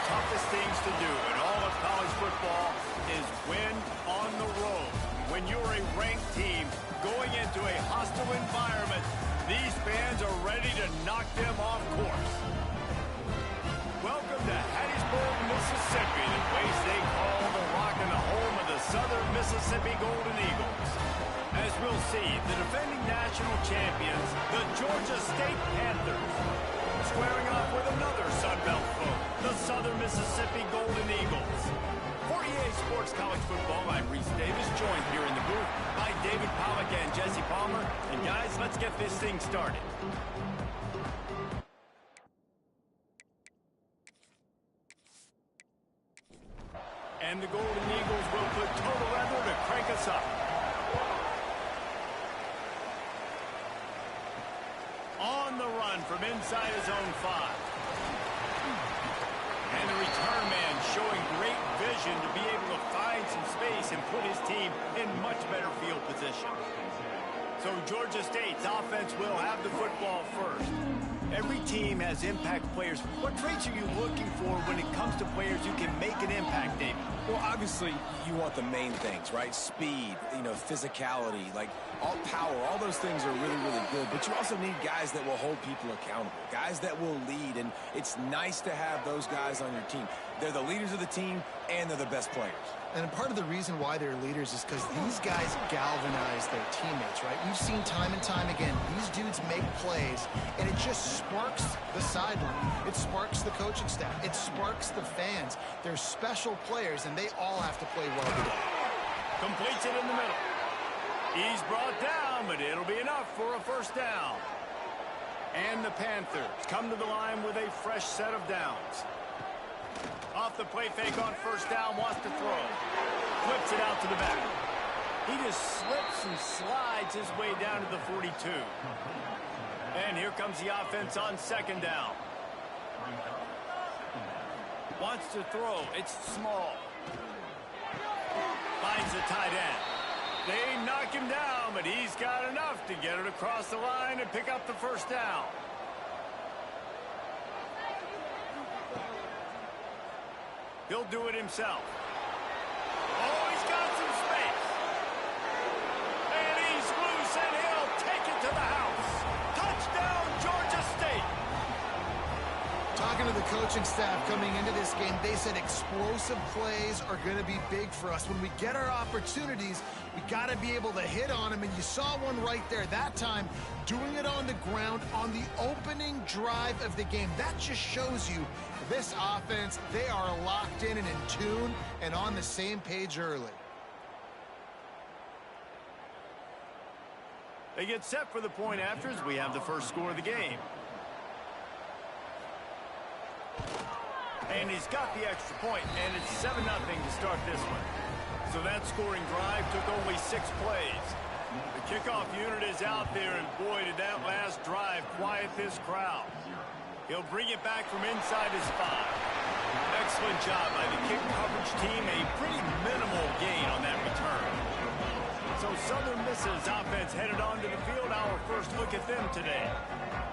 toughest things to do in all of college football is win on the road. When you're a ranked team going into a hostile environment, these fans are ready to knock them off course. Welcome to Hattiesburg, Mississippi, the place they call the Rock and the home of the Southern Mississippi Golden Eagles. As we'll see, the defending national champions, the Georgia State Panthers, squaring off with another Sun Belt foe, the Southern Mississippi Golden Eagles. For EA Sports College Football, I'm Reese Davis, joined here in the booth by David Pollack and Jesse Palmer. And guys, let's get this thing started. And the Golden Eagles will put total leather to crank us up. On the run from inside his own 5. And the return man showing great vision to be able to find some space and put his team in much better field position. So Georgia State's offense will have the football first. Every team has impact players. What traits are you looking for when it comes to players who can make an impact, David? Well, obviously, you want the main things, right? Speed, physicality, like all power, all those things are really, really good. But you also need guys that will hold people accountable, guys that will lead. And it's nice to have those guys on your team. They're the leaders of the team, and they're the best players. And part of the reason why they're leaders is because these guys galvanize their teammates, right? We've seen time and time again, these dudes make plays, and it just sparks the sideline. It sparks the coaching staff. It sparks the fans. They're special players, and they all have to play well today. Completes it in the middle. He's brought down, but it'll be enough for a first down. And the Panthers come to the line with a fresh set of downs. Off the play fake on first down, wants to throw. Flips it out to the back. He just slips and slides his way down to the 42. And here comes the offense on second down. Wants to throw. It's small. Finds the tight end. They knock him down, but he's got enough to get it across the line and pick up the first down. He'll do it himself. Oh, he's got some space. And he's loose, and he'll take it to the house. Touchdown, Georgia State. Talking to the coaching staff coming into this game, they said explosive plays are going to be big for us. When we get our opportunities, we got to be able to hit on them, and you saw one right there. That time, doing it on the ground on the opening drive of the game. That just shows you this offense, they are locked in and in tune and on the same page early. They get set for the point after as we have the first score of the game. And he's got the extra point, and it's 7-0 to start this one. So that scoring drive took only 6 plays. The kickoff unit is out there, and boy, did that last drive quiet this crowd. He'll bring it back from inside his 5. Excellent job by the kick coverage team. A pretty minimal gain on that return. So Southern Miss's offense headed onto the field. Our first look at them today.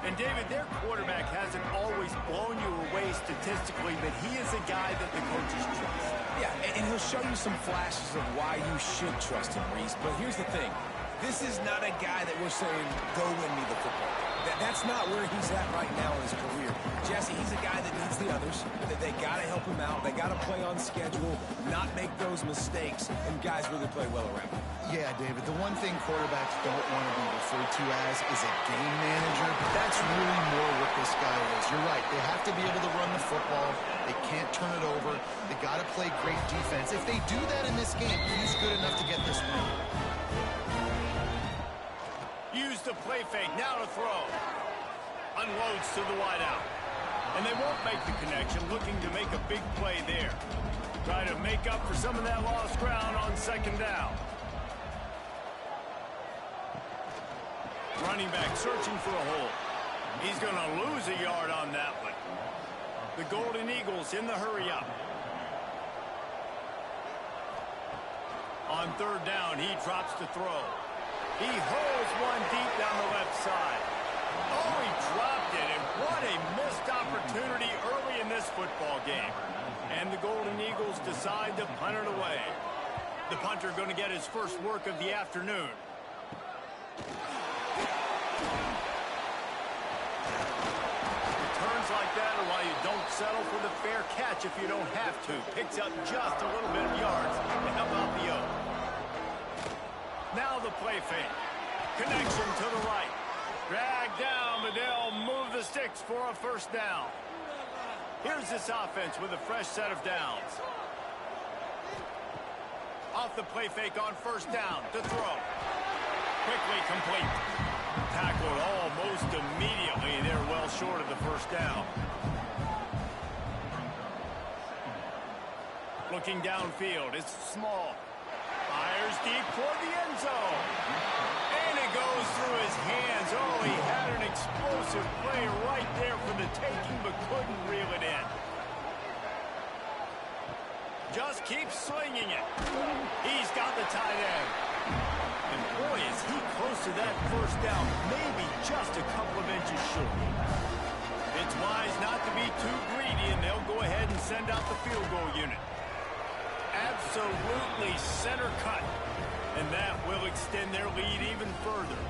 And David, their quarterback hasn't always blown you away statistically, but he is a guy that the coaches trust. Yeah, and he'll show you some flashes of why you should trust him, Reese. But here's the thing. This is not a guy that we're saying, go win me the football. That's not where he's at right now in his career. Jesse, he's a guy that needs the others. They got to help him out. They got to play on schedule, not make those mistakes, and guys really play well around him. Yeah, David, the one thing quarterbacks don't want to be referred to as is a game manager, but that's really more what this guy is. You're right. They have to be able to run the football. They can't turn it over. They got to play great defense. If they do that in this game, he's good enough to get this win. Use the play fake, now to throw. Unloads to the wideout. And they won't make the connection, looking to make a big play there. Try to make up for some of that lost ground on second down. Running back searching for a hole. He's going to lose a yard on that one. The Golden Eagles in the hurry-up. On third down, he drops to throw. He holds one deep down the left side. Oh, he dropped it, and what a missed opportunity early in this football game. And the Golden Eagles decide to punt it away. The punter going to get his first work of the afternoon. Returns like that are why you don't settle for the fair catch if you don't have to. Picks up just a little bit of yards to help out the O. Now the play fake. Connection to the right. Drag down, but they'll move the sticks for a first down. Here's this offense with a fresh set of downs. Off the play fake on first down to throw. Quickly complete. Tackled almost immediately. They're well short of the first down. Looking downfield, it's small. Fires deep toward the end zone. And it goes through his hands. Oh, he had an explosive play right there for the taking, but couldn't reel it in. Just keeps swinging it. He's got the tight end. And boy, is he close to that first down. Maybe just a couple of inches short. It's wise not to be too greedy, and they'll go ahead and send out the field goal unit. Absolutely center cut. And that will extend their lead even further.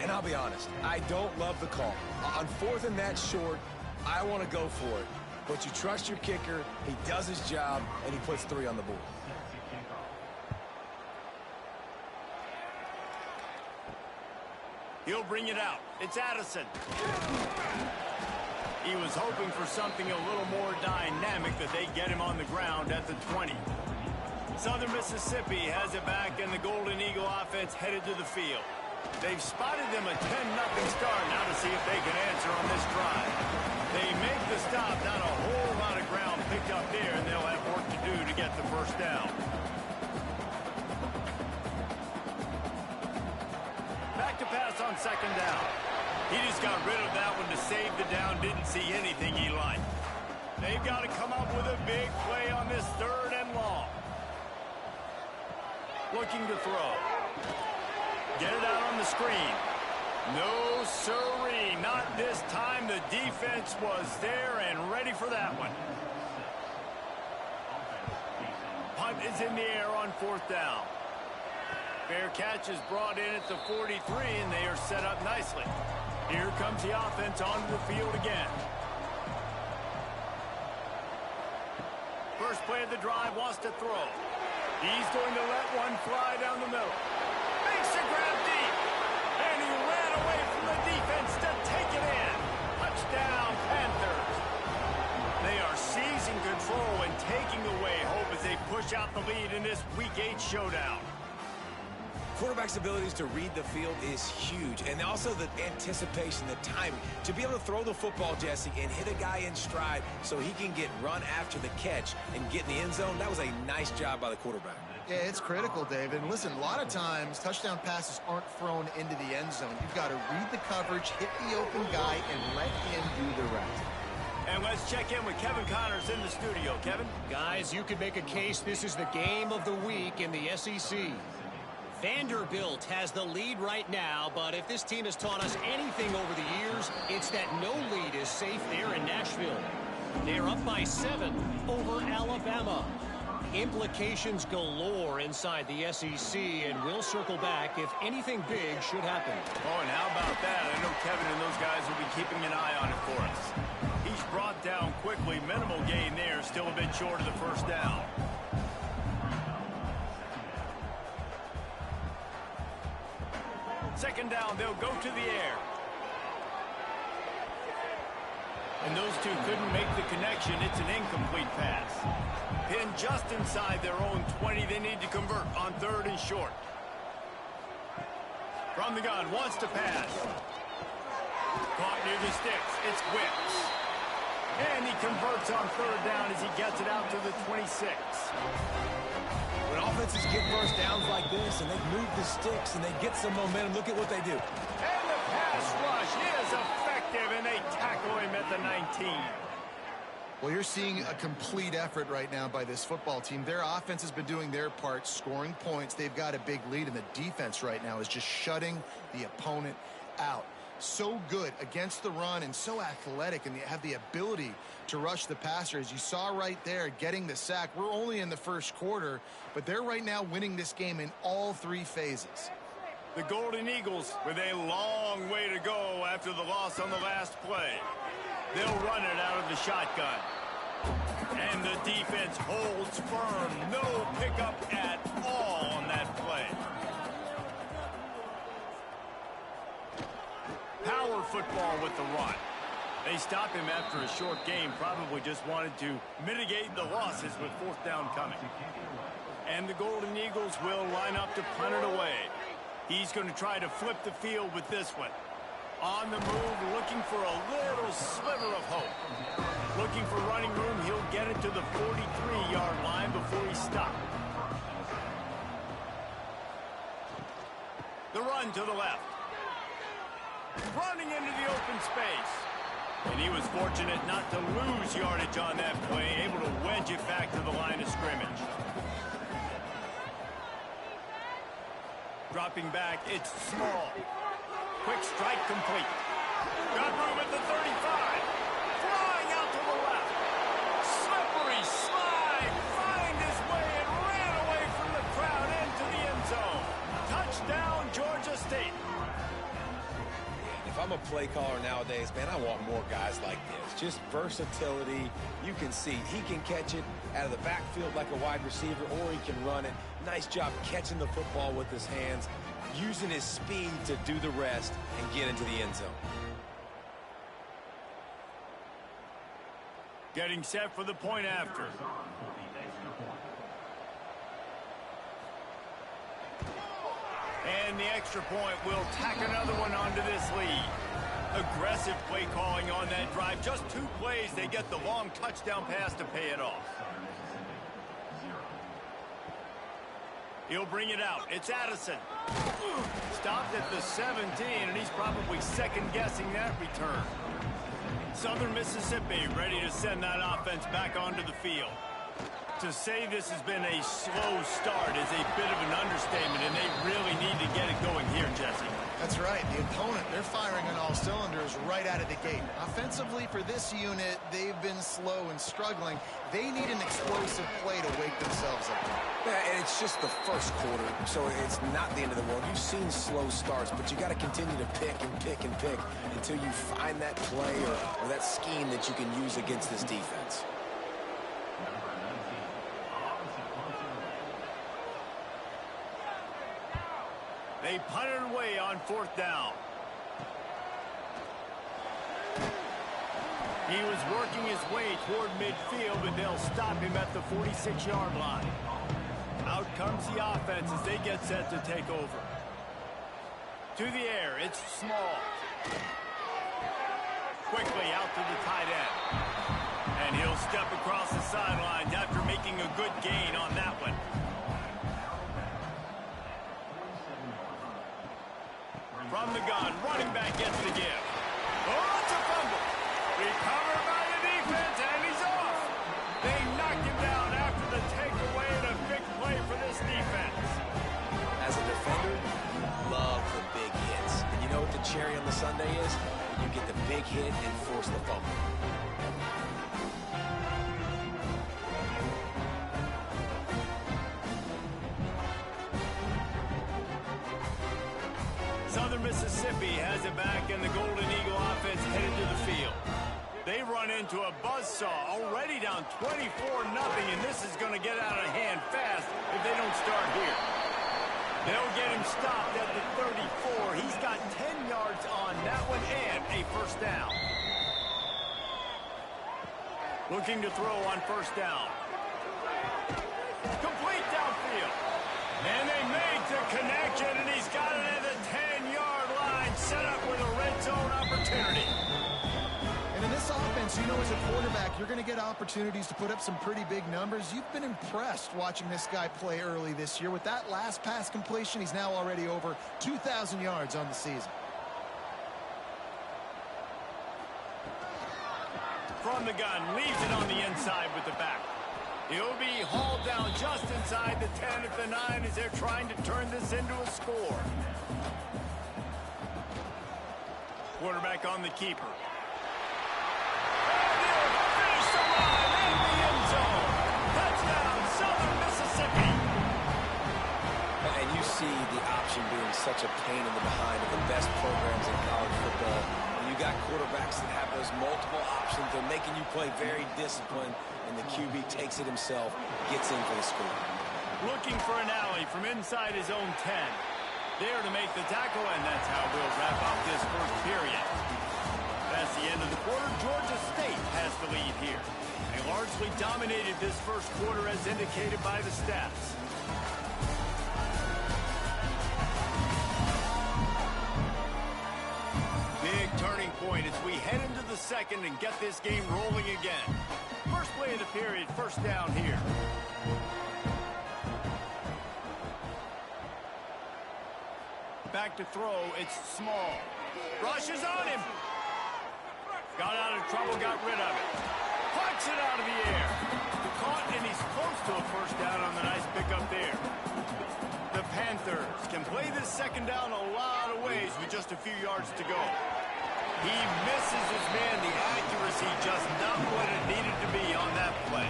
And I'll be honest, I don't love the call. On fourth and that short, I want to go for it. But you trust your kicker, he does his job, and he puts 3 on the board. He'll bring it out. It's Addison. He was hoping for something a little more dynamic, that they get him on the ground at the 20. Southern Mississippi has it back, and the Golden Eagle offense headed to the field. They've spotted them a 10-0 start. Now to see if they can answer on this drive. They make the stop. Not a whole lot of ground picked up there, and they'll have work to do to get the first down. Back to pass on second down. He just got rid of that one to save the down. Didn't see anything he liked. They've got to come up with a big play on this 3rd and long. Looking to throw. Get it out on the screen. No sirree, not this time. The defense was there and ready for that one. Punt is in the air on 4th down. Fair catch is brought in at the 43, and they are set up nicely. Here comes the offense onto the field again. First play of the drive, wants to throw. He's going to let one fly down the middle. Makes the grab deep. And he ran away from the defense to take it in. Touchdown, Panthers. They are seizing control and taking away hope as they push out the lead in this Week 8 showdown. Quarterback's abilities to read the field is huge, and also the anticipation, the timing. To be able to throw the football, Jesse, and hit a guy in stride so he can get run after the catch and get in the end zone, that was a nice job by the quarterback. Yeah, it's critical, David. And listen, a lot of times touchdown passes aren't thrown into the end zone. You've got to read the coverage, hit the open guy, and let him do the rest. And let's check in with Kevin Connors in the studio. Kevin? Guys, you could make a case this is the game of the week in the SEC. Vanderbilt has the lead right now, but if this team has taught us anything over the years, it's that no lead is safe there in Nashville. They're up by 7 over Alabama. Implications galore inside the SEC, and we'll circle back if anything big should happen. Oh, and how about that? I know Kevin and those guys will be keeping an eye on it for us. He's brought down quickly. Minimal gain there. Still a bit short of the first down. Second down, they'll go to the air. And those two couldn't make the connection. It's an incomplete pass. Pinned just inside their own 20. They need to convert on 3rd and short. From the gun, wants to pass. Caught near the sticks. It's Wicks. And he converts on 3rd down as he gets it out to the 26. When offenses get first downs like this and they move the sticks and they get some momentum, look at what they do. And the pass rush is effective, and they tackle him at the 19. Well, you're seeing a complete effort right now by this football team. Their offense has been doing their part, scoring points. They've got a big lead, and the defense right now is just shutting the opponent out. so good against the run and so athletic, and they have the ability to rush the passer. As you saw right there, getting the sack. We're only in the first quarter, but they're right now winning this game in all three phases. The Golden Eagles with a long way to go after the loss on the last play. They'll run it out of the shotgun. And the defense holds firm. No pickup at all on that play. Power football with the run. They stop him after a short game. Probably just wanted to mitigate the losses with fourth down coming. And the Golden Eagles will line up to punt it away. He's going to try to flip the field with this one. On the move, looking for a little sliver of hope. Looking for running room, he'll get it to the 43-yard line before he stopped. The run to the left. Running into the open space. And he was fortunate not to lose yardage on that play, able to wedge it back to the line of scrimmage. Dropping back, it's small. Quick strike complete. Got room at the 35. Flying out to the left. Slippery slide. Find his way and ran away from the crowd into the end zone. Touchdown, Georgia State. If I'm a play caller nowadays, man, I want more guys like this. Just versatility. You can see he can catch it out of the backfield like a wide receiver, or he can run it. Nice job catching the football with his hands, using his speed to do the rest and get into the end zone. Getting set for the point after. And the extra point will tack another one onto this lead. Aggressive play calling on that drive. Just 2 plays, they get the long touchdown pass to pay it off. He'll bring it out. It's Addison. Stopped at the 17, and he's probably second-guessing that return. Southern Mississippi ready to send that offense back onto the field. To say this has been a slow start is a bit of an understatement, and they really need to get it going here, Jesse. That's right. The opponent, they're firing on all cylinders right out of the gate. Offensively, for this unit, they've been slow and struggling. They need an explosive play to wake themselves up. Yeah, and it's just the first quarter, so it's not the end of the world. You've seen slow starts, but you got to continue to pick and pick and pick until you find that play or that scheme that you can use against this defense. They punted away on fourth down. He was working his way toward midfield, but they'll stop him at the 46-yard line. Out comes the offense as they get set to take over. To the air, it's Small. Quickly out to the tight end. And he'll step across the sidelines after making a good gain on that one. From the gun, running back gets the give. Oh, it's a fumble. Recovered by the defense, and he's off. They knocked him down after the takeaway, and a big play for this defense. As a defender, you love the big hits. And you know what the cherry on the sundae is? When you get the big hit and force the fumble. Southern Mississippi has it back, and the Golden Eagle offense headed to the field. They run into a buzzsaw, already down 24-0, and this is going to get out of hand fast if they don't start here. They'll get him stopped at the 34. He's got 10 yards on that one and a first down. Looking to throw on first down. Complete downfield. And they make the connection, and he's got it at the 10-yard line, set up with a red zone opportunity. And in this offense, you know, as a quarterback, you're going to get opportunities to put up some pretty big numbers. You've been impressed watching this guy play early this year. With that last pass completion, he's now already over 2,000 yards on the season. From the gun, leaves it on the inside with the back. He'll be hauled down just inside the 10 at the 9 as they're trying to turn this into a score. Quarterback on the keeper. And he'll finish the line in the end zone. Touchdown, Southern Mississippi. And you see the option being such a pain in the behind of the best programs in college football. When you got quarterbacks that have those multiple options, they're making you play very disciplined, and the QB takes it himself, gets in for the score. Looking for an alley from inside his own 10. There to make the tackle, and that's how we'll wrap up this first period. That's the end of the quarter. Georgia State has the lead here. They largely dominated this first quarter as indicated by the stats. Big turning point as we head into the second and get this game rolling again. First play of the period, first down here. Back to throw, it's Small. Rushes on him. Got out of trouble, got rid of it. Plucks it out of the air. Caught, and he's close to a first down on the nice pickup there. The Panthers can play this second down a lot of ways with just a few yards to go. He misses his man. The accuracy just not what it needed to be on that play.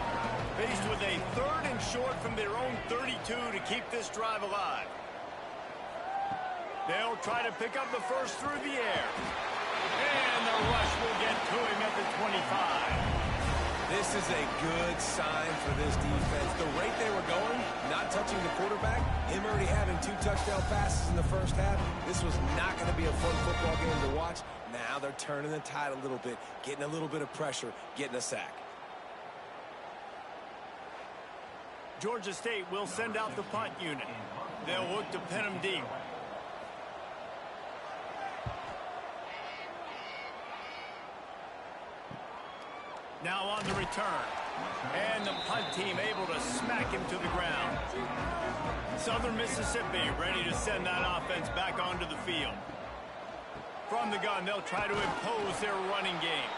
Faced with a third and short from their own 32 to keep this drive alive. They'll try to pick up the first through the air. And the rush will get to him at the 25. This is a good sign for this defense. The rate they were going, not touching the quarterback, him already having 2 touchdown passes in the first half, this was not going to be a fun football game to watch. Now they're turning the tide a little bit, getting a little bit of pressure, getting a sack. Georgia State will send out the punt unit. They'll look to pin him deep. Now on the return. And the punt team able to smack him to the ground. Southern Mississippi ready to send that offense back onto the field. From the gun, they'll try to impose their running game.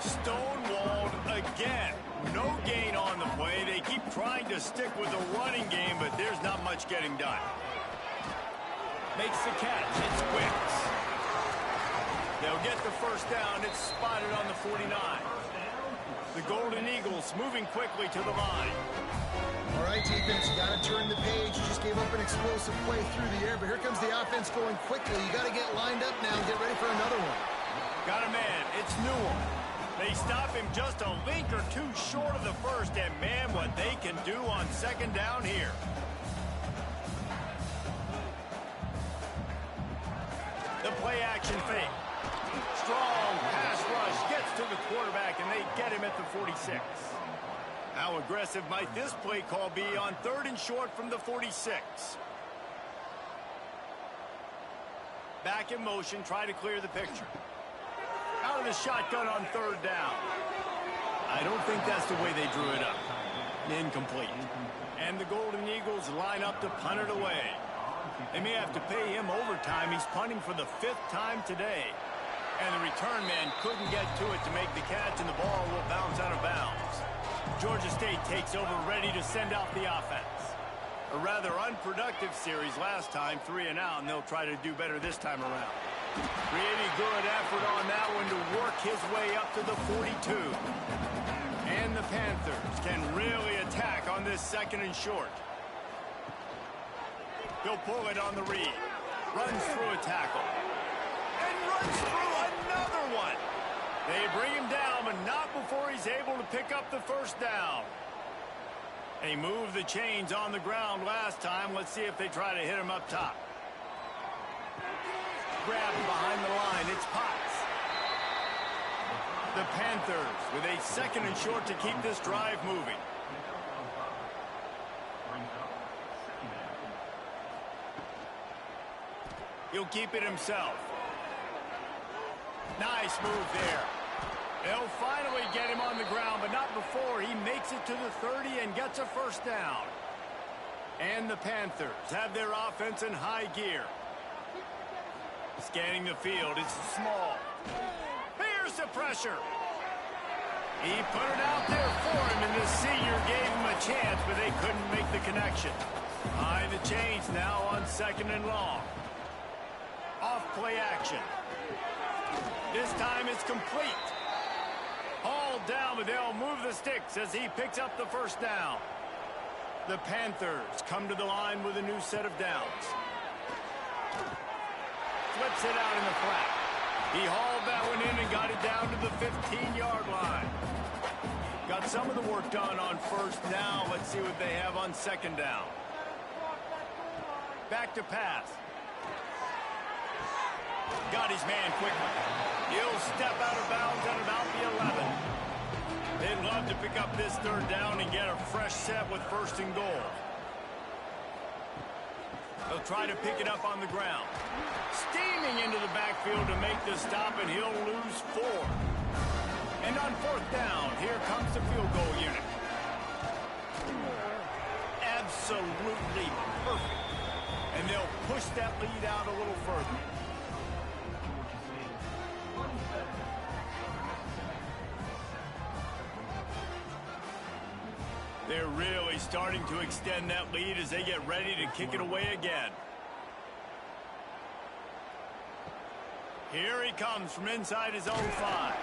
Stonewalled again. No gain on the play. They keep trying to stick with the running game, but there's not much getting done. Makes the catch. It's Wicks. They'll get the first down. It's spotted on the 49. The Golden Eagles moving quickly to the line. All right, defense, you got to turn the page. You just gave up an explosive play through the air, but here comes the offense going quickly. You got to get lined up now and get ready for another one. Got a man. It's Newell. They stop him just a link or two short of the first, and man, what they can do on second down here. The play action fake. Strong pass rush gets to the quarterback, and they get him at the 46. How aggressive might this play call be on third and short from the 46? Back in motion, try to clear the picture. Out of the shotgun on third down. I don't think that's the way they drew it up. Incomplete. And the Golden Eagles line up to punt it away. They may have to pay him overtime. He's punting for the 5th time today. And the return man couldn't get to it to make the catch, and the ball will bounce out of bounds. Georgia State takes over, ready to send out the offense. A rather unproductive series last time, 3 and out, and they'll try to do better this time around. Really good effort on that one to work his way up to the 42. And the Panthers can really attack on this second and short. He'll pull it on the read. Runs through a tackle. And runs through another one. They bring him down, but not before he's able to pick up the first down. They moved the chains on the ground last time. Let's see if they try to hit him up top. Grabbed behind the line. It's Potts. The Panthers with a second and short to keep this drive moving. He'll keep it himself. Nice move there. They'll finally get him on the ground, but not before he makes it to the 30 and gets a first down. And the Panthers have their offense in high gear. Scanning the field, it's Small. Here's the pressure. He put it out there for him, and the senior gave him a chance, but they couldn't make the connection. Behind the chains now on second and long. Off play action. This time it's complete. Hauled down, but they'll move the sticks as he picks up the first down. The Panthers come to the line with a new set of downs. Flips it out in the flat. He hauled that one in and got it down to the 15-yard line. Got some of the work done on first down. Let's see what they have on second down. Back to pass. Got his man quickly. He'll step out of bounds at about the 11. They'd love to pick up this third down and get a fresh set with first and goal. They'll try to pick it up on the ground. Steaming into the backfield to make the stop, and he'll lose 4. And on fourth down, here comes the field goal unit. Absolutely perfect. And they'll push that lead out a little further. They're really starting to extend that lead as they get ready to kick it away again. Here he comes from inside his own 5.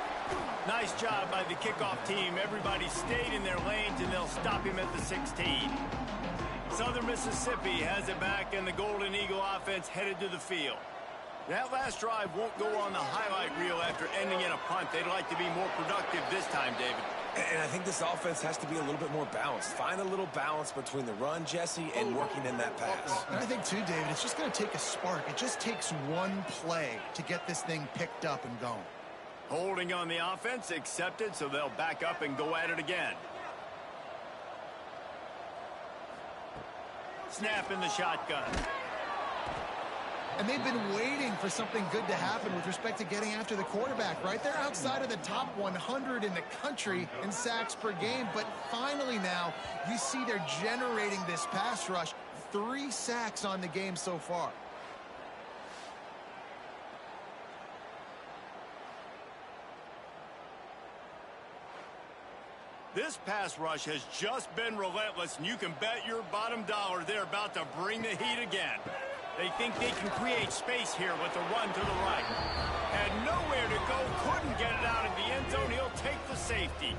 Nice job by the kickoff team. Everybody stayed in their lanes, and they'll stop him at the 16. Southern Mississippi has it back, and the Golden Eagle offense headed to the field. That last drive won't go on the highlight reel after ending in a punt. They'd like to be more productive this time, David. And I think this offense has to be a little bit more balanced. Find a little balance between the run, Jesse, and working in that pass. And I think, too, David, it's just going to take a spark. It just takes one play to get this thing picked up and going. Holding on the offense, accepted, so they'll back up and go at it again. Snap in the shotgun. And they've been waiting for something good to happen with respect to getting after the quarterback, right? They're outside of the top 100 in the country in sacks per game, but finally now you see they're generating this pass rush. 3 sacks on the game so far. This pass rush has just been relentless, and you can bet your bottom dollar they're about to bring the heat again. They think they can create space here with the run to the right. Had nowhere to go, couldn't get it out of the end zone. He'll take the safety.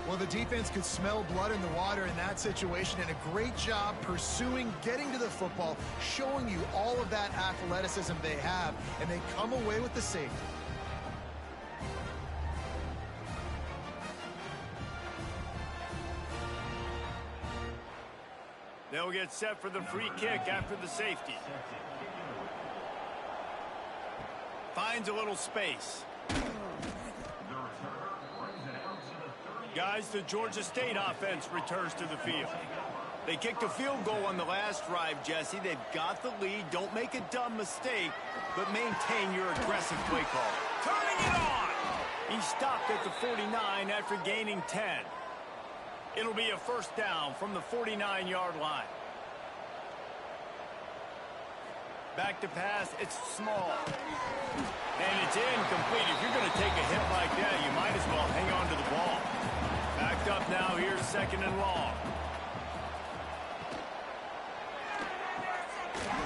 Well, the defense could smell blood in the water in that situation, and a great job pursuing, getting to the football, showing you all of that athleticism they have, and they come away with the safety. They'll get set for the free kick after the safety. Finds a little space. Guys, the Georgia State offense returns to the field. They kicked a field goal on the last drive, Jesse. They've got the lead. Don't make a dumb mistake, but maintain your aggressive play call. Turning it on! He stopped at the 49 after gaining 10. It'll be a first down from the 49-yard line. Back to pass, it's small. And it's incomplete. If you're going to take a hit like that, you might as well hang on to the ball. Backed up now, here's second and long.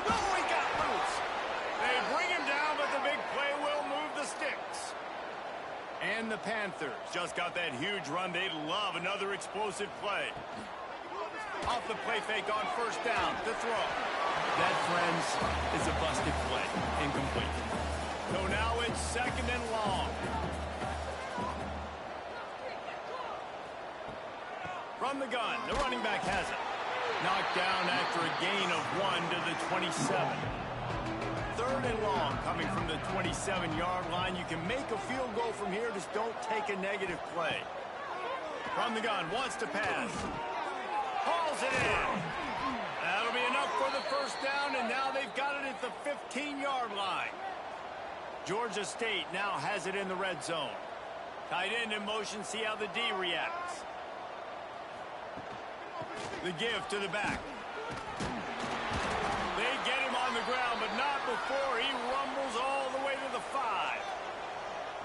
Oh, he got loose. They bring him down, but the big play will move the sticks. And the Panthers just got that huge run. They'd love another explosive play. Off the play fake on first down to throw. That, friends, is a busted play. Incomplete. So now it's second and long. From the gun, the running back has it. Knocked down after a gain of 1 to the 27. Third and long coming from the 27-yard line. You can make a field goal from here. Just don't take a negative play. From the gun, wants to pass. Hauls it in. That'll be enough for the first down, and now they've got it at the 15-yard line. Georgia State now has it in the red zone. Tight end in motion, see how the D reacts. The give to the back. They get him on the ground, but not before he rumbles all the way to the 5.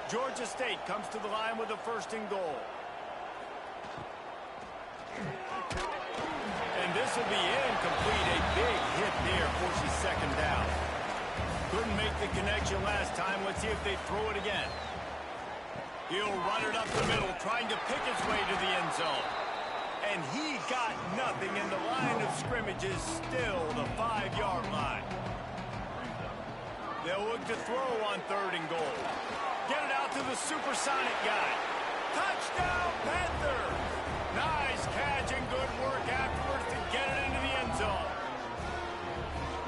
Georgia State comes to the line with a first and goal. And this will be incomplete. A big hit there forces second down. Couldn't make the connection last time. Let's see if they throw it again. He'll run it up the middle, trying to pick his way to the end zone. And he got nothing, and the line of scrimmage is still the 5-yard line. They'll look to throw on 3rd and goal. Get it out to the supersonic guy. Touchdown, Panthers! Nice catch and good work afterwards to get it into the end zone.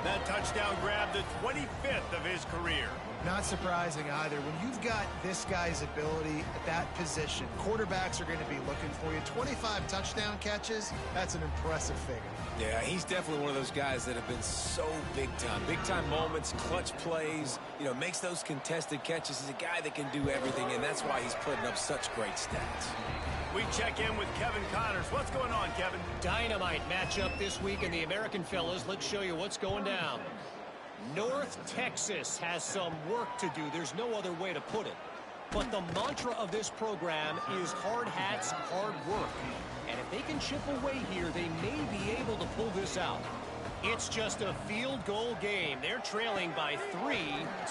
That touchdown grabbed the 25th of his career. Not surprising either. When you've got this guy's ability at that position, quarterbacks are going to be looking for you. 25 touchdown catches, that's an impressive figure. Yeah, he's definitely one of those guys that have been so big time. Big time moments, clutch plays, you know, makes those contested catches. He's a guy that can do everything, and that's why he's putting up such great stats. We check in with Kevin Connors. What's going on, Kevin? Dynamite matchup this week in the American, fellas. Let's show you what's going down. North Texas has some work to do. There's no other way to put it. But the mantra of this program is hard hats, hard work. And if they can chip away here, they may be able to pull this out. It's just a field goal game. They're trailing by 3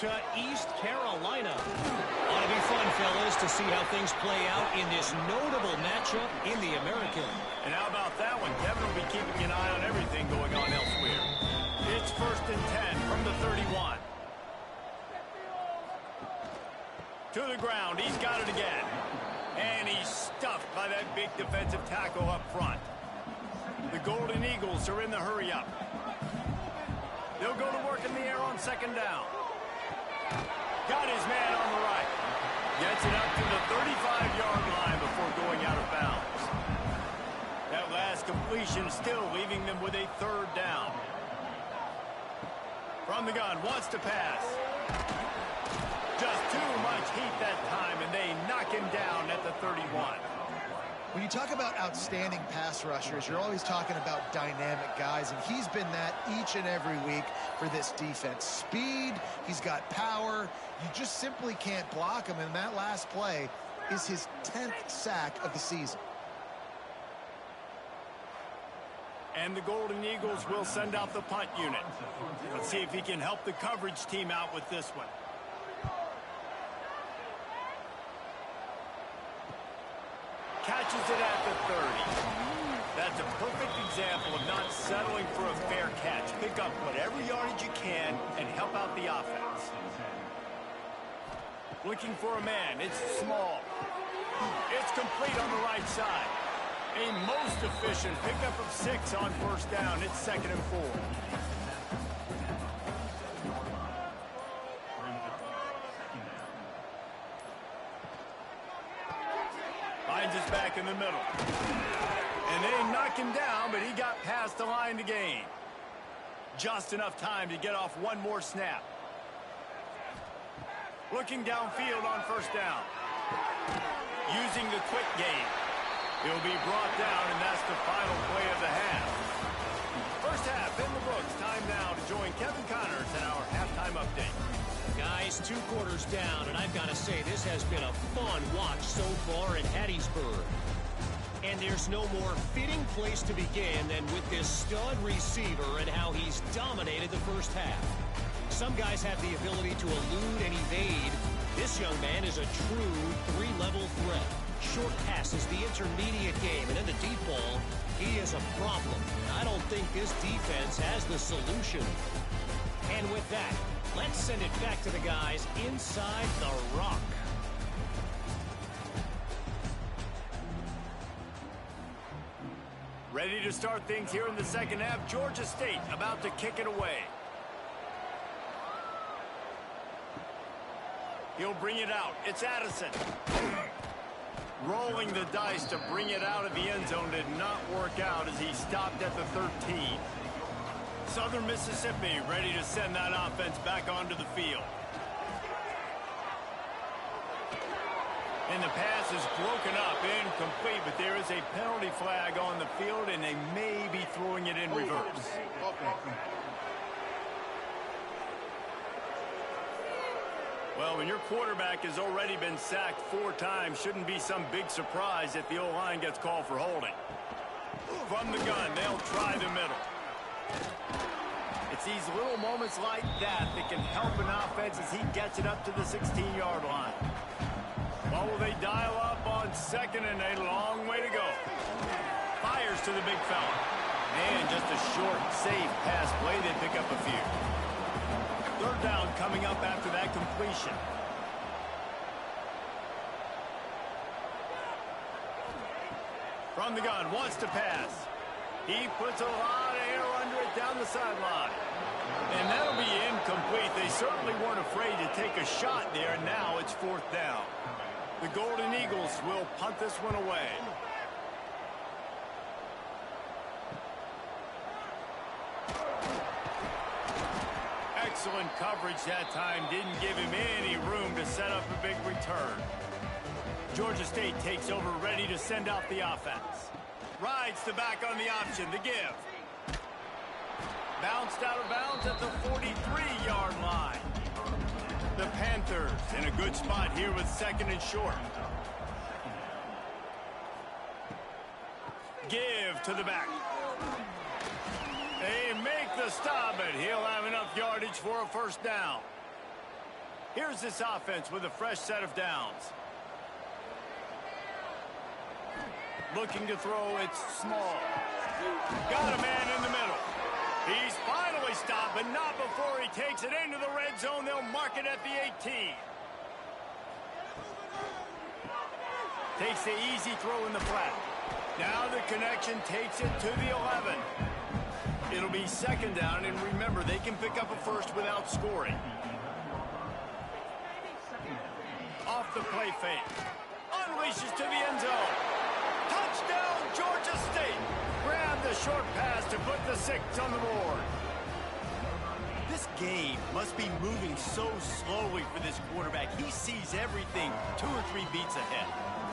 to East Carolina. Ought to be fun, fellas, to see how things play out in this notable matchup in the American. And how about that one? Kevin will be keeping an eye on everything going on elsewhere. It's 1st and 10 from the 31. To the ground. He's got it again. And he's stuffed by that big defensive tackle up front. The Golden Eagles are in the hurry-up. They'll go to work in the air on 2nd down. Got his man on the right. Gets it up to the 35-yard line before going out of bounds. That last completion still leaving them with a 3rd down. From the gun, wants to pass. Just too much heat that time, and they knock him down at the 31. When you talk about outstanding pass rushers, you're always talking about dynamic guys, and he's been that each and every week for this defense. Speed, he's got power. You just simply can't block him, and that last play is his 10th sack of the season. And the Golden Eagles will send out the punt unit. Let's see if he can help the coverage team out with this one. Catches it at the 30. That's a perfect example of not settling for a fair catch. Pick up whatever yardage you can and help out the offense. Looking for a man. It's small. It's complete on the right side. A most efficient pickup of 6 on 1st down. It's 2nd and 4. Finds us back in the middle. And they knock him down, but he got past the line to gain. Just enough time to get off one more snap. Looking downfield on 1st down. Using the quick game. He'll be brought down, and that's the final play of the half. 1st half in the books. Time now to join Kevin Connors in our halftime update. Guys, 2 quarters down, and I've got to say, this has been a fun watch so far in Hattiesburg. And there's no more fitting place to begin than with this stud receiver and how he's dominated the 1st half. Some guys have the ability to elude and evade. This young man is a true 3-level threat. Short passes, the intermediate game, and in the deep ball, he is a problem. I don't think this defense has the solution. And with that, let's send it back to the guys inside the rock. Ready to start things here in the 2nd half. Georgia State about to kick it away. He'll bring it out. It's Addison. Rolling the dice to bring it out of the end zone did not work out as he stopped at the 13. Southern Mississippi ready to send that offense back onto the field. And the pass is broken up, incomplete, but there is a penalty flag on the field, and they may be throwing it in reverse. Well, when your quarterback has already been sacked 4 times, shouldn't be some big surprise if the O-line gets called for holding. From the gun, they'll try the middle. It's these little moments like that that can help an offense as he gets it up to the 16-yard line. Well, will they dial up on second and a long way to go? Fires to the big fella. And just a short, safe pass play. They pick up a few. Third down coming up after that completion. From the gun, wants to pass. He puts a lot of air under it down the sideline. And that'll be incomplete. They certainly weren't afraid to take a shot there. Now it's fourth down. The Golden Eagles will punt this one away. Excellent coverage that time. Didn't give him any room to set up a big return. Georgia State takes over, ready to send out the offense. Rides the back on the option, the give. Bounced out of bounds at the 43-yard line. The Panthers in a good spot here with second and short. Give to the back. They make the stop, but he'll have enough yardage for a first down. Here's this offense with a fresh set of downs. Looking to throw, it's small. Got a man in the middle. He's finally stopped, but not before he takes it into the red zone. They'll mark it at the 18. Takes the easy throw in the flat. Now the connection takes it to the 11. It'll be second down, and remember, they can pick up a first without scoring. Off the play fake. Unleashes to the end zone. Touchdown, Georgia State. Grab the short pass to put the 6 on the board. This game must be moving so slowly for this quarterback. He sees everything 2 or 3 beats ahead.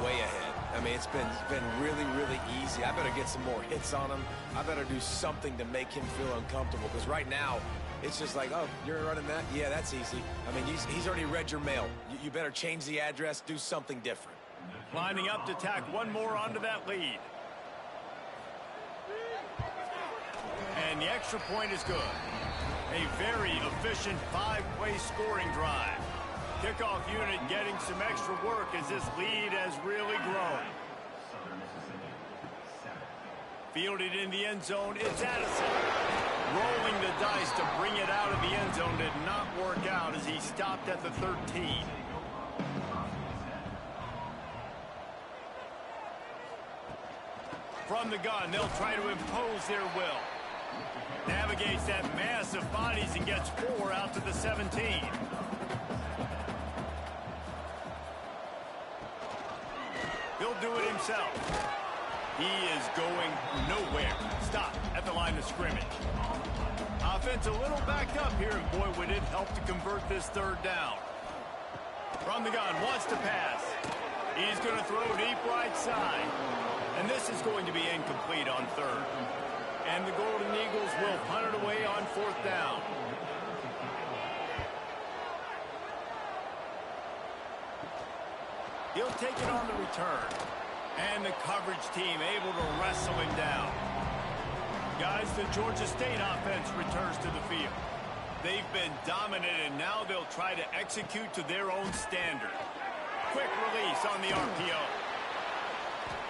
Way ahead. I mean, it's been really, really easy. I better get some more hits on him. I better do something to make him feel uncomfortable, because right now, it's just like, oh, you're running that? Yeah, that's easy. I mean, he's already read your mail. You better change the address, do something different. Lining up to tack one more onto that lead. And the extra point is good. A very efficient 5-play scoring drive. Kickoff unit getting some extra work as this lead has really grown. Fielded in the end zone, it's Addison. Rolling the dice to bring it out of the end zone did not work out as he stopped at the 13. From the gun, they'll try to impose their will. Navigates that mass of bodies and gets 4 out to the 17. He'll do it himself. He is going nowhere. Stop at the line of scrimmage. Offense a little backed up here, and boy, would it help to convert this third down. From the gun, wants to pass. He's going to throw deep right side. And this is going to be incomplete on third. And the Golden Eagles will punt it away on fourth down. He'll take it on the return. And the coverage team able to wrestle him down. Guys, the Georgia State offense returns to the field. They've been dominant, and now they'll try to execute to their own standard. Quick release on the RPO.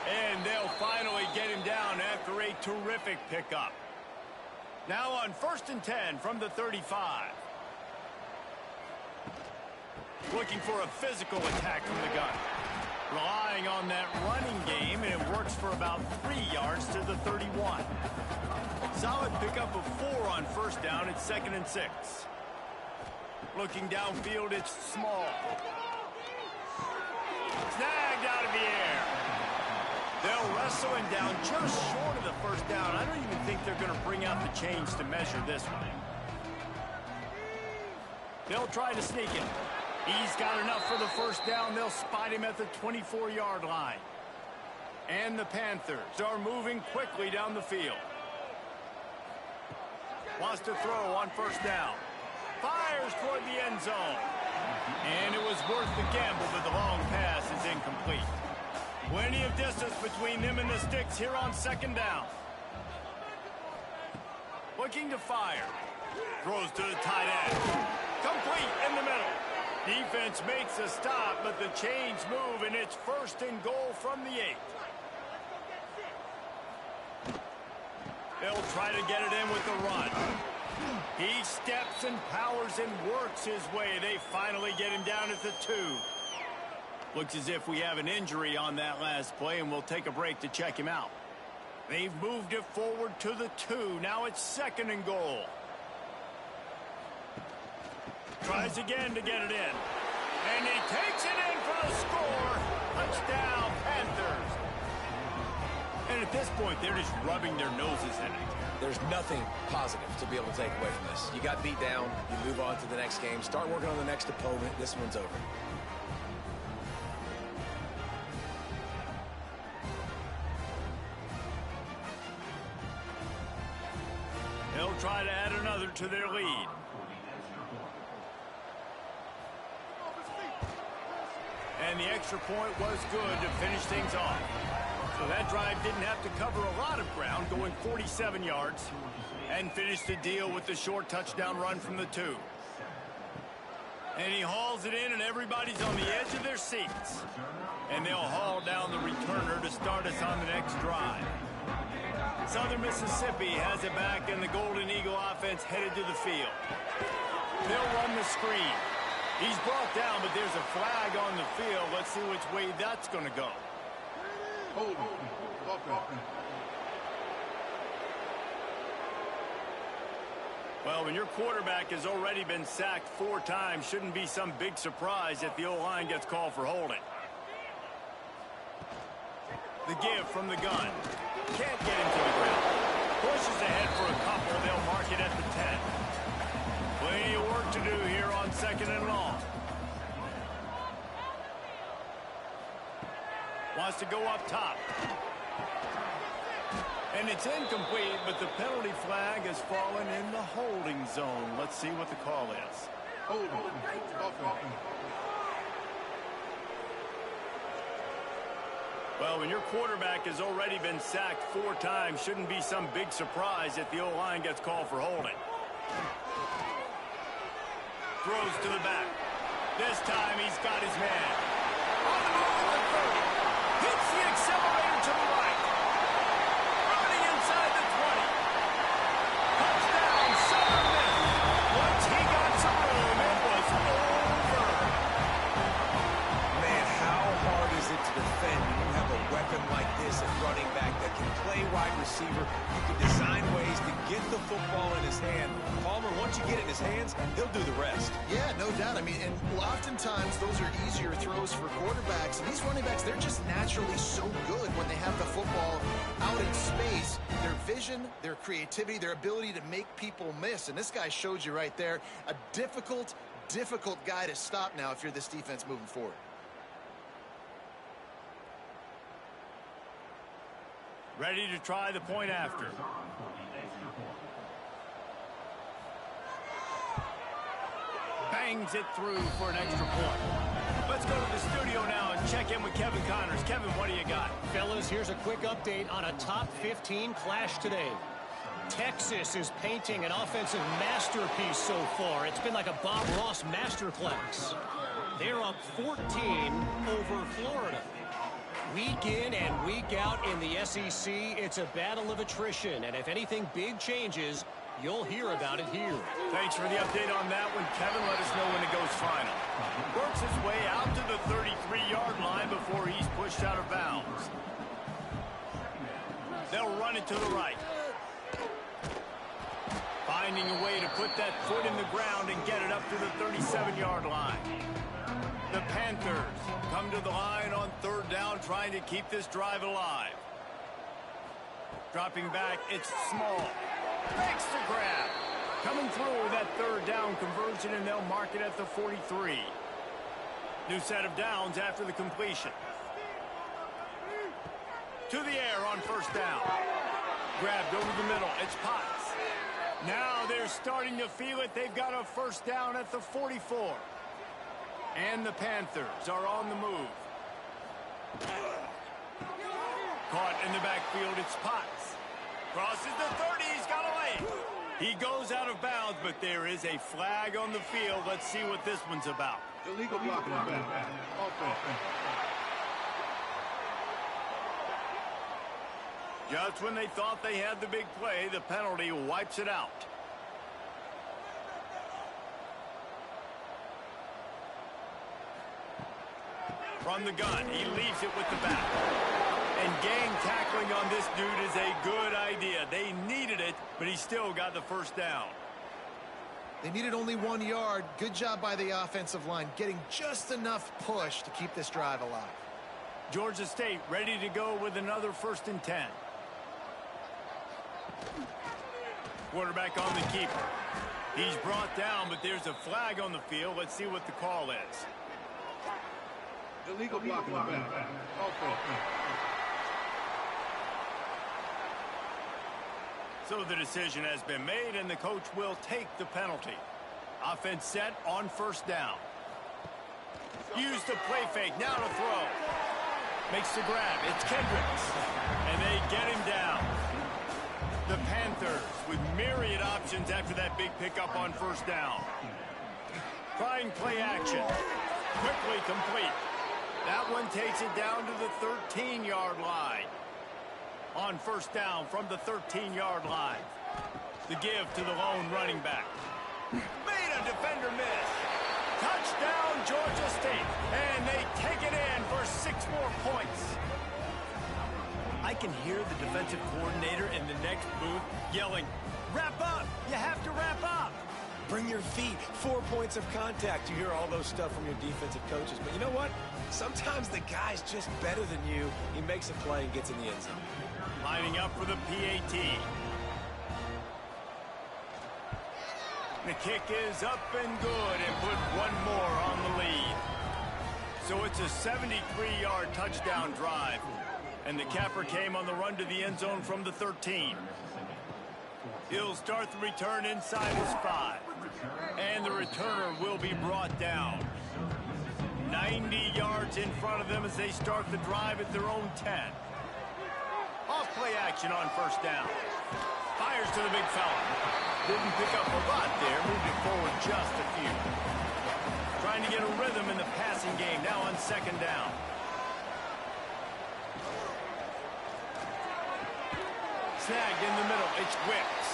And they'll finally get him down after a terrific pickup. Now on 1st and 10 from the 35. Looking for a physical attack from the gun. Relying on that running game, and it works for about 3 yards to the 31. Solid pickup of 4 on first down. It's 2nd and 6. Looking downfield, it's small. Snagged out of the air. They'll wrestle him down just short of the first down. I don't even think they're going to bring out the chains to measure this one. They'll try to sneak him. He's got enough for the first down. They'll spot him at the 24-yard line. And the Panthers are moving quickly down the field. Wants to throw on first down. Fires toward the end zone. And it was worth the gamble, but the long pass is incomplete. Plenty of distance between them and the sticks here on 2nd down. Looking to fire. Throws to the tight end. Complete in the middle. Defense makes a stop, but the chains move, and it's 1st and goal from the 8. They'll try to get it in with the run. He steps and powers and works his way. They finally get him down at the 2. Looks as if we have an injury on that last play, and we'll take a break to check him out. They've moved it forward to the 2. Now it's 2nd and goal. Tries again to get it in. And he takes it in for the score. Touchdown, Panthers. And at this point, they're just rubbing their noses in it. There's nothing positive to be able to take away from this. You got beat down. You move on to the next game. Start working on the next opponent. This one's over. They'll try to add another to their lead. And the extra point was good to finish things off. So that drive didn't have to cover a lot of ground, going 47 yards, and finished the deal with the short touchdown run from the 2. And he hauls it in, and everybody's on the edge of their seats. And they'll haul down the returner to start us on the next drive. Southern Mississippi has it back, and the Golden Eagle offense headed to the field. They'll run the screen. He's brought down, but there's a flag on the field. Let's see which way that's going to go. Well, when your quarterback has already been sacked 4 times, shouldn't be some big surprise if the O-line gets called for holding. The give from the gun. Can't get him to the ground. Pushes ahead for a couple. They'll mark it at the 10. Plenty of work to do here on 2nd and long. Wants to go up top. And it's incomplete, but the penalty flag has fallen in the holding zone. Let's see what the call is. Well, when your quarterback has already been sacked 4 times, shouldn't be some big surprise if the O-line gets called for holding. Throws to the back. This time he's got his man. On the move at the 30. Hits the accelerator to the right. Running inside the 20. Touchdown, Southern Miss. Once he got some room, it was over. Man, how hard is it to defend when you have a weapon like this at running back that can play wide receiver? You can design ways to get the football in his hand. Palmer, once you get it in his hands, he'll do the rest. Yeah, no doubt. I mean, and oftentimes those are easier throws for quarterbacks. And these running backs, they're just naturally so good when they have the football out in space. Their vision, their creativity, their ability to make people miss. And this guy showed you right there, a difficult guy to stop now if you're this defense moving forward. Ready to try the point after. Bangs it through for an extra point. Let's go to the studio now and check in with Kevin Connors. Kevin, what do you got? Fellas, here's a quick update on a top 15 clash today. Texas is painting an offensive masterpiece so far. It's been like a Bob Ross masterclass. They're up 14 over Florida. Week in and week out in the SEC, it's a battle of attrition. And if anything big changes, you'll hear about it here. Thanks for the update on that one, Kevin. Let us know when it goes final. Works his way out to the 33-yard line before he's pushed out of bounds. They'll run it to the right. Finding a way to put that foot in the ground and get it up to the 37-yard line. The Panthers come to the line on 3rd down, trying to keep this drive alive. Dropping back, it's Small. Makes the grab. Coming through with that 3rd down conversion, and they'll mark it at the 43. New set of downs after the completion. To the air on 1st down. Grabbed over the middle. It's Potts. Now they're starting to feel it. They've got a 1st down at the 44. And the Panthers are on the move. Caught in the backfield, it's Potts. Crosses the 30, he's got a lane. He goes out of bounds, but there is a flag on the field. Let's see what this one's about. Illegal blocking the back. Offense. Just when they thought they had the big play, the penalty wipes it out. From the gun, he leaves it with the back. And gang tackling on this dude is a good idea. They needed it, but he still got the first down. They needed only 1 yard. Good job by the offensive line, getting just enough push to keep this drive alive. Georgia State ready to go with another 1st and 10. Quarterback on the keeper. He's brought down, but there's a flag on the field. Let's see what the call is. Illegal blocking the back. Offense. So the decision has been made, and the coach will take the penalty. Offense set on 1st down. Use the play fake. Now to throw. Makes the grab. It's Kendricks. And they get him down. The Panthers with myriad options after that big pickup on 1st down. Trying play action. Quickly complete. That one takes it down to the 13-yard line. On 1st down from the 13-yard line. The give to the lone running back. Made a defender miss. Touchdown, Georgia State. And they take it in for 6 more points. I can hear the defensive coordinator in the next booth yelling, "Wrap up! You have to wrap up!" Bring your feet. 4 points of contact. You hear all those stuff from your defensive coaches. But you know what? Sometimes the guy's just better than you. He makes a play and gets in the end zone. Lining up for the PAT. The kick is up and good and put one more on the lead. So it's a 73-yard touchdown drive. And the capper came on the run to the end zone from the 13. He'll start the return inside his 5. And the returner will be brought down. 90 yards in front of them as they start the drive at their own 10. Off play action on 1st down. Fires to the big fella. Didn't pick up a lot there. Moved it forward just a few. Trying to get a rhythm in the passing game now on 2nd down. Snagged in the middle. It's Wicks.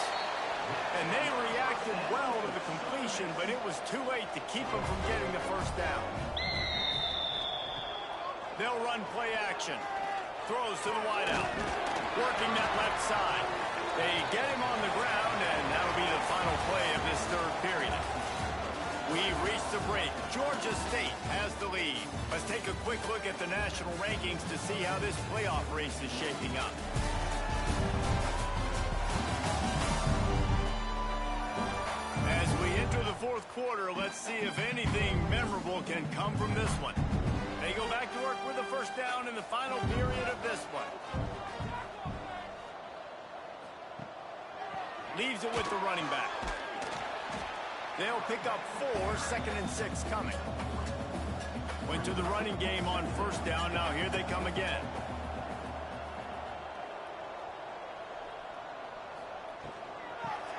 And they reacted well to the completion, but it was too late to keep them from getting the 1st down. They'll run play action. Throws to the wideout. Working that left side. They get him on the ground, and that'll be the final play of this 3rd period. We've reached the break. Georgia State has the lead. Let's take a quick look at the national rankings to see how this playoff race is shaping up. As we enter the 4th quarter, let's see if anything memorable can come from this one. They go back to work with a 1st down in the final period of this one. Leaves it with the running back. They'll pick up 4, 2nd and 6 coming. Went to the running game on 1st down. Now here they come again.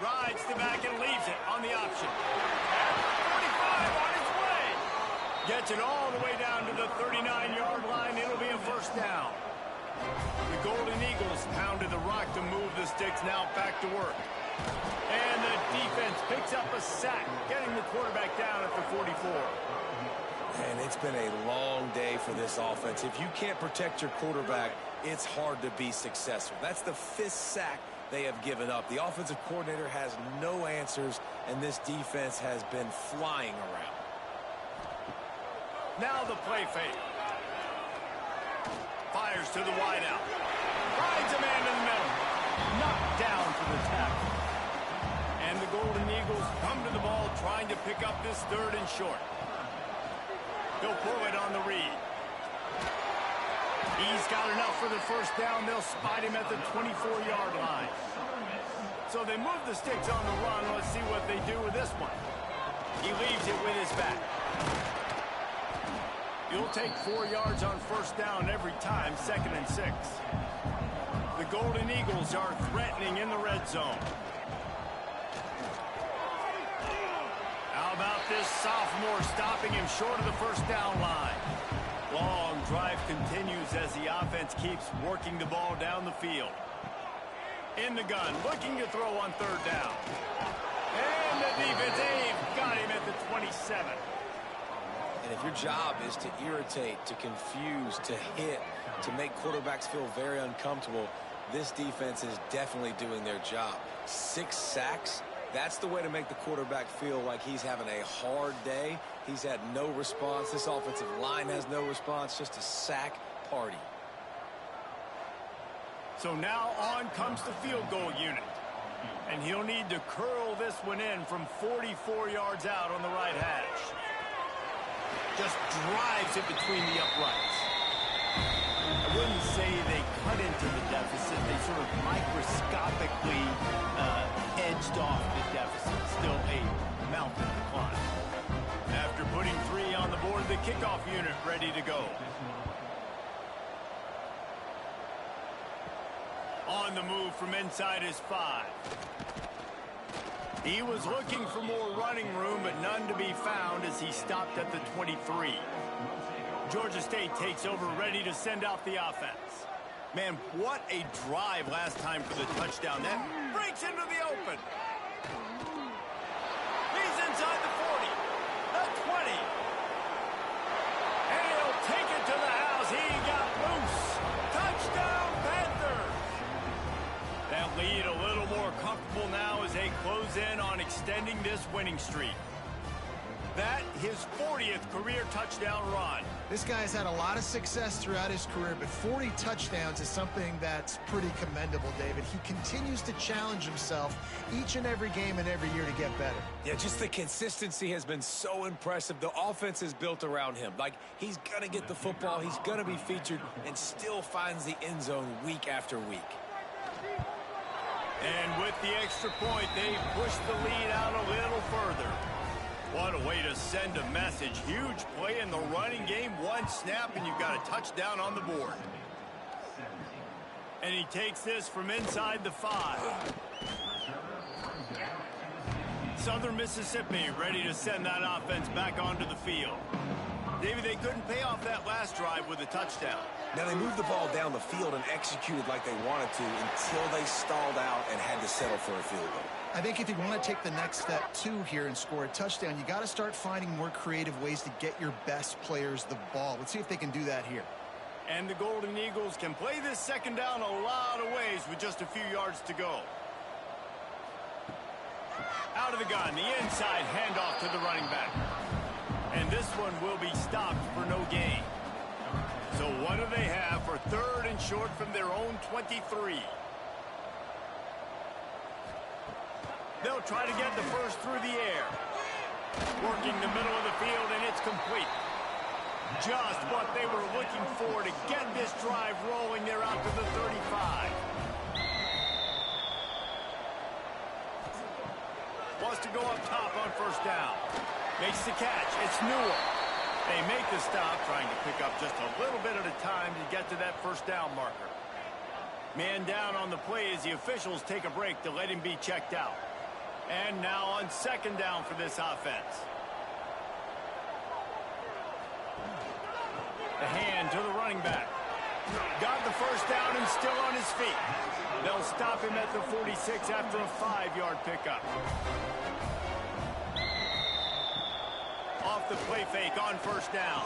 Rides the back and leaves it on the option. At 45 on its way. Gets it all the way down to the 39-yard line. It'll be a 1st down. The Golden Eagles pounded the rock to move the sticks. Now back to work. And the defense picks up a sack, getting the quarterback down at the 44. And it's been a long day for this offense. If you can't protect your quarterback, it's hard to be successful. That's the 5th sack they have given up. The offensive coordinator has no answers, and this defense has been flying around. Now the play fake. Fires to the wideout. Rides a man in the middle. Knocked down for the tackle. And the Golden Eagles come to the ball trying to pick up this 3rd and short. He'll pull it on the read. He's got enough for the 1st down. They'll spot him at the 24-yard line. So they move the sticks on the run. Let's see what they do with this one. He leaves it with his back. You'll take 4 yards on 1st down every time, 2nd and 6. The Golden Eagles are threatening in the red zone. this sophomore, stopping him short of the first down line. Long drive continues as the offense keeps working the ball down the field. In the gun, looking to throw on third down. And the defense, they've got him at the 27. And if your job is to irritate, to confuse, to hit, to make quarterbacks feel very uncomfortable, this defense is definitely doing their job. 6 sacks, that's the way to make the quarterback feel like he's having a hard day. He's had no response. This offensive line has no response, just a sack party. So now on comes the field goal unit. And he'll need to curl this one in from 44 yards out on the right hash. Just drives it between the uprights. I wouldn't say they cut into the deficit. They sort of microscopically edged off the deficit. Still a mountain to climb. After putting 3 on the board, the kickoff unit ready to go. On the move from inside his 5. He was looking for more running room, but none to be found as he stopped at the 23. Georgia State takes over, ready to send out the offense. Man, what a drive last time for the touchdown. That breaks into the open. He's inside the 40, the 20. And he'll take it to the house. He got loose. Touchdown, Panthers. That lead a little more comfortable now as they close in on extending this winning streak. That, his 40th career touchdown run. This guy's had a lot of success throughout his career, but 40 touchdowns is something that's pretty commendable, David. He continues to challenge himself each and every game and every year to get better. Yeah, just the consistency has been so impressive. The offense is built around him. Like, he's going to get the football, he's going to be featured, and still finds the end zone week after week. And with the extra point, they push the lead out a little further. What a way to send a message. Huge play in the running game. 1 snap, and you've got a touchdown on the board. And he takes this from inside the 5. Southern Mississippi ready to send that offense back onto the field. David, they couldn't pay off that last drive with a touchdown. Now, they moved the ball down the field and executed like they wanted to until they stalled out and had to settle for a field goal. I think if you want to take the next step, too, here and score a touchdown, you got to start finding more creative ways to get your best players the ball. Let's see if they can do that here. And the Golden Eagles can play this second down a lot of ways with just a few yards to go. Out of the gun, the inside handoff to the running back. And this one will be stopped for no gain. So what do they have for 3rd and short from their own 23? They'll try to get the first through the air. Working the middle of the field, and it's complete. Just what they were looking for to get this drive rolling. They're out to the 35. Wants to go up top on first down. Makes the catch. It's Newell. They make the stop, trying to pick up just a little bit at a time to get to that first down marker. Man down on the play as the officials take a break to let him be checked out. And now on second down for this offense. The hand to the running back. Got the first down and still on his feet. They'll stop him at the 46 after a 5-yard pickup. Off the play fake on first down.